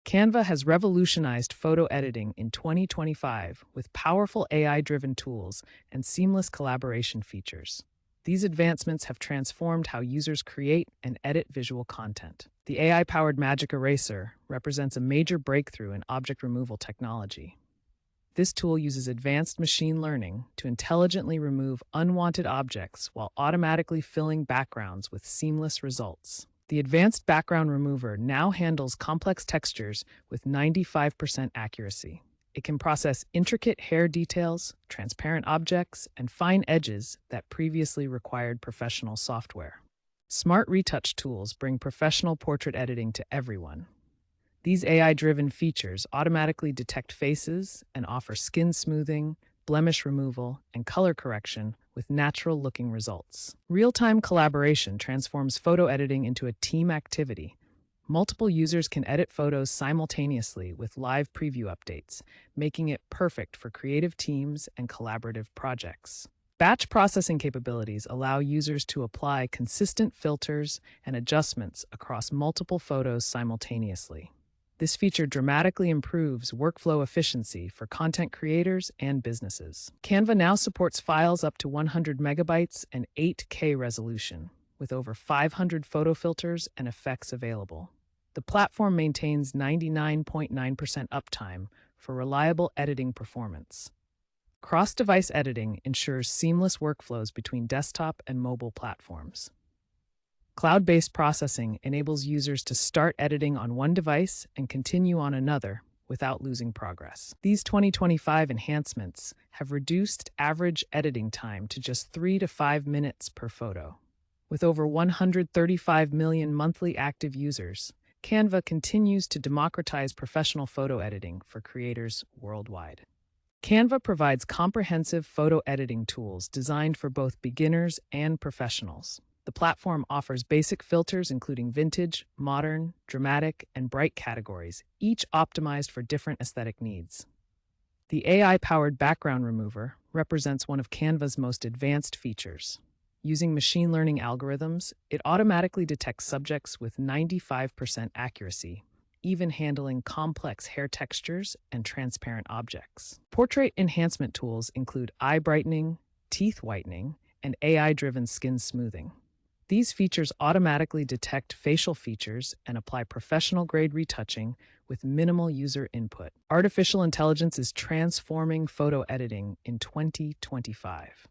Canva has revolutionized photo editing in 2025 with powerful AI-driven tools and seamless collaboration features. These advancements have transformed how users create and edit visual content. The AI-powered Magic Eraser represents a major breakthrough in object removal technology. This tool uses advanced machine learning to intelligently remove unwanted objects while automatically filling backgrounds with seamless results. The advanced background remover now handles complex textures with 95% accuracy. It can process intricate hair details, transparent objects, and fine edges that previously required professional software. Smart retouch tools bring professional portrait editing to everyone. These AI-driven features automatically detect faces and offer skin smoothing, blemish removal, and color correction with natural-looking results. Real-time collaboration transforms photo editing into a team activity. Multiple users can edit photos simultaneously with live preview updates, making it perfect for creative teams and collaborative projects. Batch processing capabilities allow users to apply consistent filters and adjustments across multiple photos simultaneously. This feature dramatically improves workflow efficiency for content creators and businesses. Canva now supports files up to 100 megabytes and 8K resolution, with over 500 photo filters and effects available. The platform maintains 99.9% uptime for reliable editing performance. Cross-device editing ensures seamless workflows between desktop and mobile platforms. Cloud-based processing enables users to start editing on one device and continue on another without losing progress. These 2025 enhancements have reduced average editing time to just 3 to 5 minutes per photo. With over 135 million monthly active users, Canva continues to democratize professional photo editing for creators worldwide. Canva provides comprehensive photo editing tools designed for both beginners and professionals. The platform offers basic filters including vintage, modern, dramatic, and bright categories, each optimized for different aesthetic needs. The AI-powered background remover represents one of Canva's most advanced features. Using machine learning algorithms, it automatically detects subjects with 95% accuracy, even handling complex hair textures and transparent objects. Portrait enhancement tools include eye brightening, teeth whitening, and AI-driven skin smoothing. These features automatically detect facial features and apply professional-grade retouching with minimal user input. Artificial intelligence is transforming photo editing in 2025.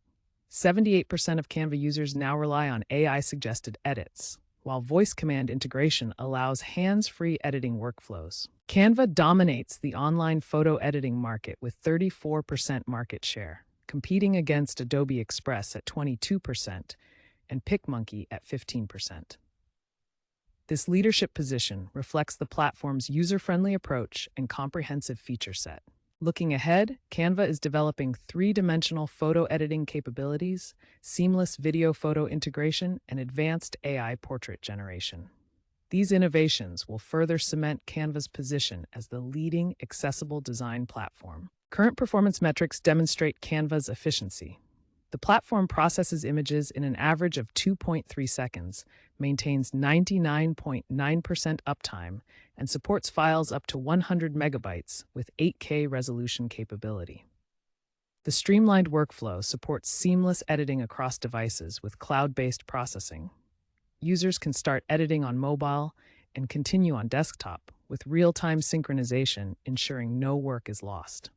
78% of Canva users now rely on AI-suggested edits, while voice command integration allows hands-free editing workflows. Canva dominates the online photo editing market with 34% market share, competing against Adobe Express at 22%, and PicMonkey at 15%. This leadership position reflects the platform's user-friendly approach and comprehensive feature set. Looking ahead, Canva is developing three-dimensional photo editing capabilities, seamless video photo integration, and advanced AI portrait generation. These innovations will further cement Canva's position as the leading accessible design platform. Current performance metrics demonstrate Canva's efficiency. The platform processes images in an average of 2.3 seconds, maintains 99.9% uptime, and supports files up to 100 megabytes with 8K resolution capability. The streamlined workflow supports seamless editing across devices with cloud-based processing. Users can start editing on mobile and continue on desktop, with real-time synchronization ensuring no work is lost.